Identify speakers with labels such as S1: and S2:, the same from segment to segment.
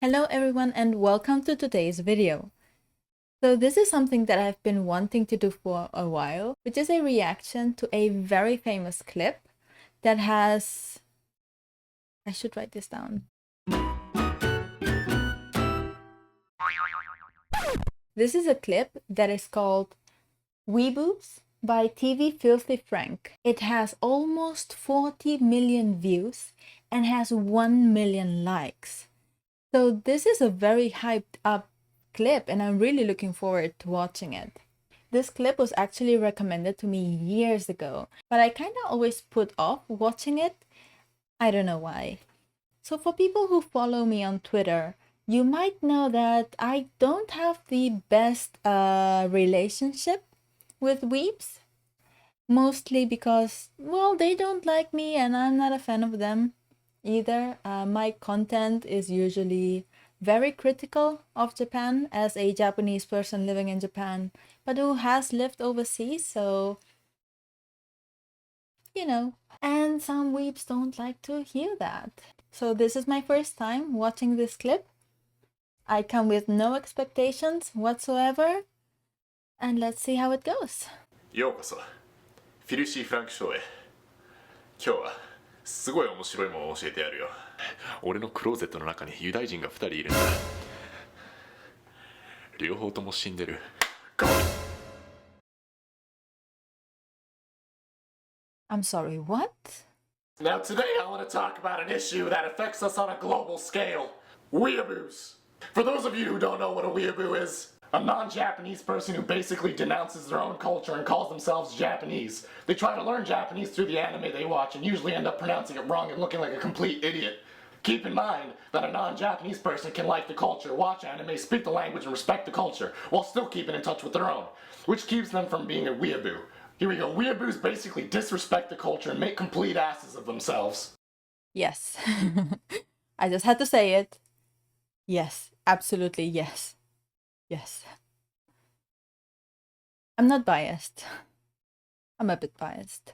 S1: Hello everyone and welcome to today's video. So this is something that I've been wanting to do for a while, which is a reaction to a very famous clip that has... I should write this down. This is a clip that is called WEABOOS by TVFilthyFrank. It has almost 40 million views and has 1 million likes. So this is a very hyped up clip and I'm really looking forward to watching it. This clip was actually recommended to me years ago, but I kind of always put off watching it. I don't know why. So for people who follow me on Twitter, you might know that I don't have the best relationship with weebs. Mostly because, well, they don't like me and I'm not a fan of them either. My content is usually very critical of Japan as a Japanese person living in Japan, but who has lived overseas, so you know. And some weeps don't like to hear that. So this is my first time watching this clip. I come with no expectations whatsoever, and let's see how it goes.
S2: ようこそフィルシー・フランクショーへ。今日はすごい面白いものを教えてやるよ。俺のクローゼットの中にユダヤ人が2人いるんだ。両方とも死んでる。
S1: I'm sorry, what?
S2: Now today I want to talk about an issue that affects us on a global scale. Weeaboos. For those of you who don't know what a weeaboo is, a non-Japanese person who basically denounces their own culture and calls themselves Japanese. They try to learn Japanese through the anime they watch and usually end up pronouncing it wrong and looking like a complete idiot. Keep in mind that a non-Japanese person can like the culture, watch anime, speak the language, and respect the culture, while still keeping in touch with their own, which keeps them from being a weeaboo. Here we go. Weeaboos basically disrespect the culture and make complete asses of themselves.
S1: Yes. I just had to say it. Yes, absolutely yes. Yes. I'm not biased. I'm a bit biased.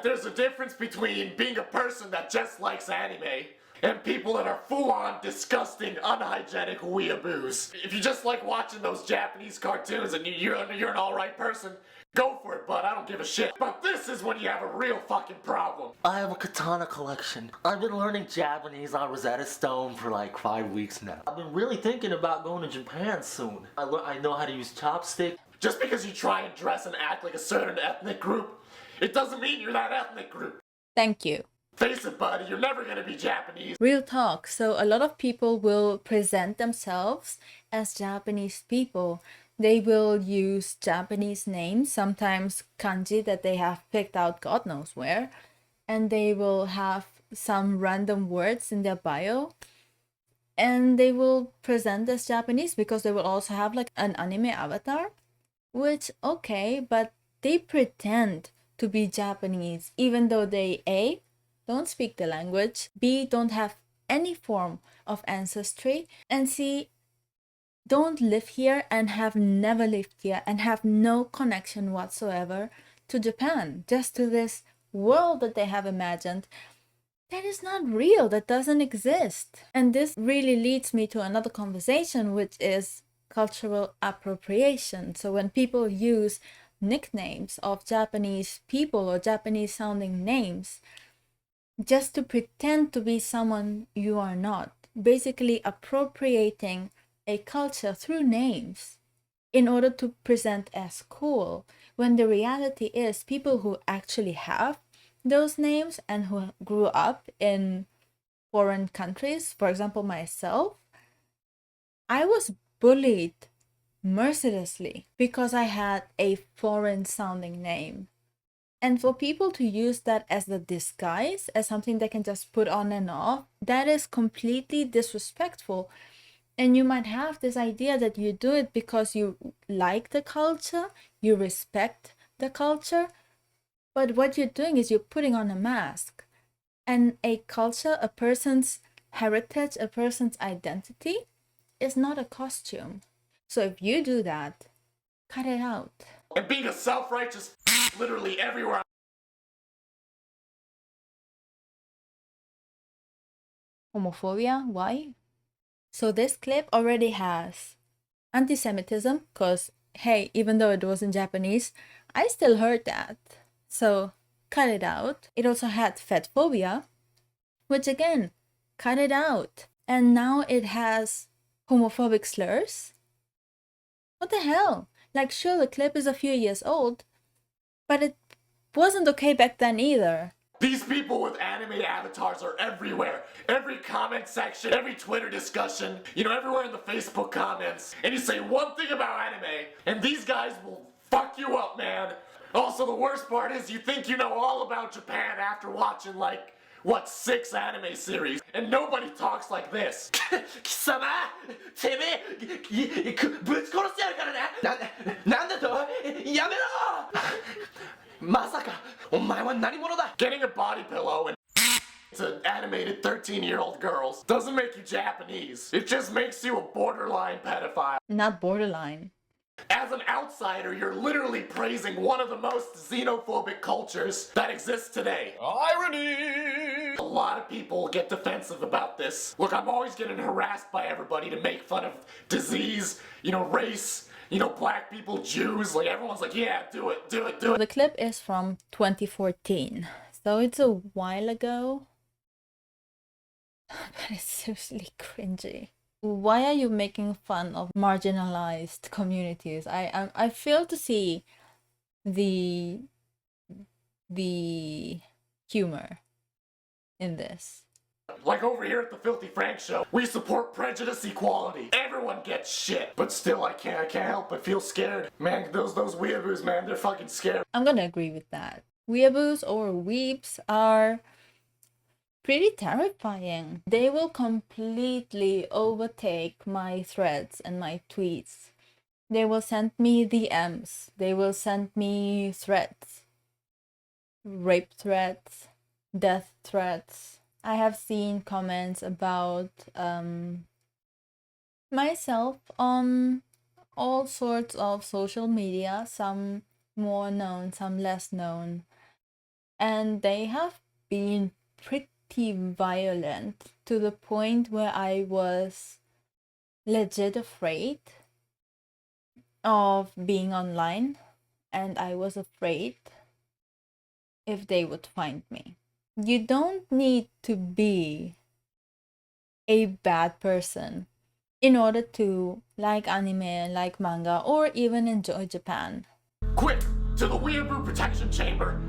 S2: There's a difference between being a person that just likes anime and people that are full-on disgusting, unhygienic weeaboos. If you just like watching those Japanese cartoons and you're an alright person, go for it, bud. I don't give a shit. But this is when you have a real fucking problem.
S3: I have a katana collection. I've been learning Japanese on Rosetta Stone for like 5 weeks now. I've been really thinking about going to Japan soon. I know how to use chopstick.
S2: Just because you try and dress and act like a certain ethnic group, it doesn't mean you're that ethnic group.
S1: Thank you.
S2: Face it, buddy, you're never gonna be Japanese.
S1: Real talk. So a lot of people will present themselves as Japanese people. They will use Japanese names, sometimes kanji that they have picked out God knows where, and they will have some random words in their bio. And they will present as Japanese because they will also have like an anime avatar, which, okay, but they pretend to be Japanese even though they A, don't speak the language, B, don't have any form of ancestry, and C, don't live here and have never lived here and have no connection whatsoever to Japan, just to this world that they have imagined that is not real, that doesn't exist. And this really leads me to another conversation, which is cultural appropriation. So when people use nicknames of Japanese people or Japanese sounding names just to pretend to be someone you are not, basically appropriating a culture through names in order to present as cool, when the reality is people who actually have those names and who grew up in foreign countries, for example myself, I was bullied mercilessly because I had a foreign sounding name. And for people to use that as a disguise, as something they can just put on and off, that is completely disrespectful. And you might have this idea that you do it because you like the culture, you respect the culture, but what you're doing is you're putting on a mask. And a culture, a person's heritage, a person's identity is not a costume. So if you do that, cut it out.
S2: And being a self-righteous literally everywhere.
S1: Homophobia, why? So this clip already has anti-Semitism, because hey, even though it was in Japanese, I still heard that. So cut it out. It also had fat phobia, which again, cut it out. And now it has homophobic slurs. What the hell? Like, sure, the clip is a few years old, but it wasn't okay back then either.
S2: These people with anime avatars are everywhere. Every comment section, every Twitter discussion, everywhere in the Facebook comments. And you say one thing about anime, and these guys will fuck you up, man. Also, the worst part is you think you know all about Japan after watching, 6 anime series, and nobody talks like this. 貴様てめえぶち殺してやるからねなんだとやめろまさかお前は何者だ Getting a body pillow and to animated 13-year-old girls doesn't make you Japanese. It just makes you a borderline pedophile.
S1: Not borderline.
S2: As an outsider, you're literally praising one of the most xenophobic cultures that exists today. Irony! A lot of people get defensive about this. Look, I'm always getting harassed by everybody to make fun of disease, race, black people, Jews. Like, everyone's like, yeah, do it.
S1: The clip is from 2014, so it's a while ago. But it's seriously cringy. Why are you making fun of marginalized communities? I fail to see the humor in this.
S2: Like over here at the Filthy Frank show, we support prejudice equality. Everyone gets shit, but still I can't help but feel scared. Man, those weeaboos, man, they're fucking scared.
S1: I'm gonna agree with that. Weeaboos or weeps are pretty terrifying. They will completely overtake my threads and my tweets. They will send me DMs. They will send me threats. Rape threats, death threats. I have seen comments about myself on all sorts of social media, some more known, some less known. And they have been pretty violent to the point where I was legit afraid of being online, and I was afraid if they would find me. You don't need to be a bad person in order to like anime, like manga, or even enjoy Japan.
S2: Quick, to the weeaboo protection chamber.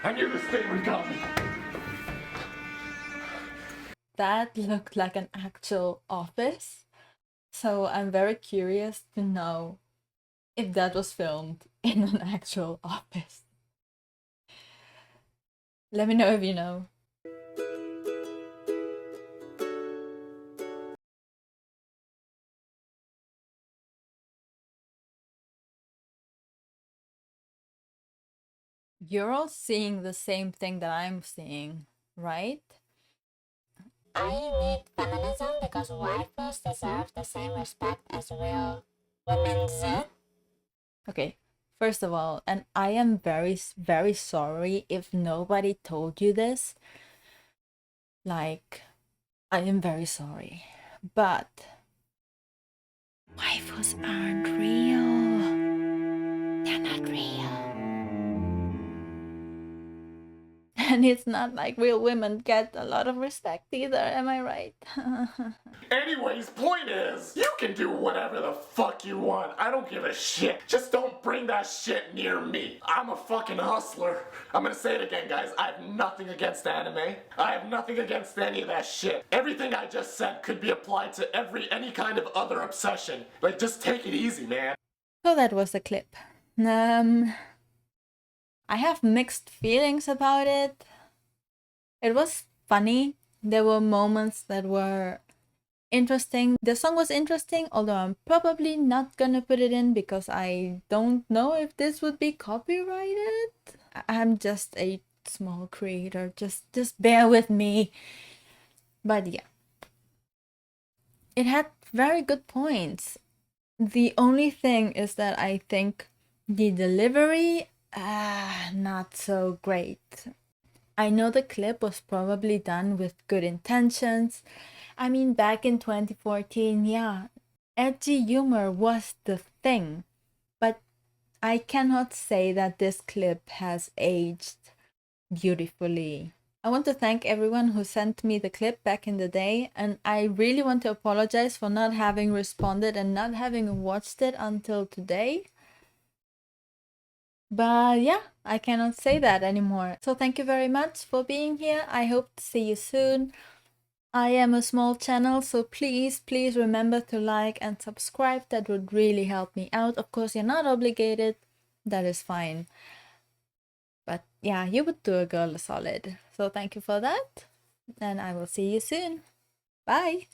S2: I knew this thing would come.
S1: That looked like an actual office, so I'm very curious to know if that was filmed in an actual office. Let me know if you know. You're all seeing the same thing that I'm seeing, right?
S4: I need feminism because wifers deserve the same respect as real women.
S1: Okay, first of all, and I am very, very sorry if nobody told you this. Like, I am very sorry. But waifus aren't real. They're not real. And it's not like real women get a lot of respect either, am I right?
S2: Anyways, point is, you can do whatever the fuck you want. I don't give a shit. Just don't bring that shit near me. I'm a fucking hustler. I'm gonna say it again, guys. I have nothing against anime. I have nothing against any of that shit. Everything I just said could be applied to any kind of other obsession. Like, just take it easy, man.
S1: So that was the clip. I have mixed feelings about it. It was funny. There were moments that were interesting. The song was interesting, although I'm probably not gonna put it in because I don't know if this would be copyrighted. I'm just a small creator. Just bear with me. But yeah. It had very good points. The only thing is that I think the delivery not so great. I know the clip was probably done with good intentions. I mean, back in 2014, yeah, edgy humor was the thing. But I cannot say that this clip has aged beautifully. I want to thank everyone who sent me the clip back in the day, and I really want to apologize for not having responded and not having watched it until today. But yeah, I cannot say that anymore. So thank you very much for being here. I hope to see you soon. I am a small channel, so please remember to like and subscribe. That would really help me out. Of course, you're not obligated. That is fine. But yeah, you would do a girl a solid. So thank you for that. And I will see you soon. Bye.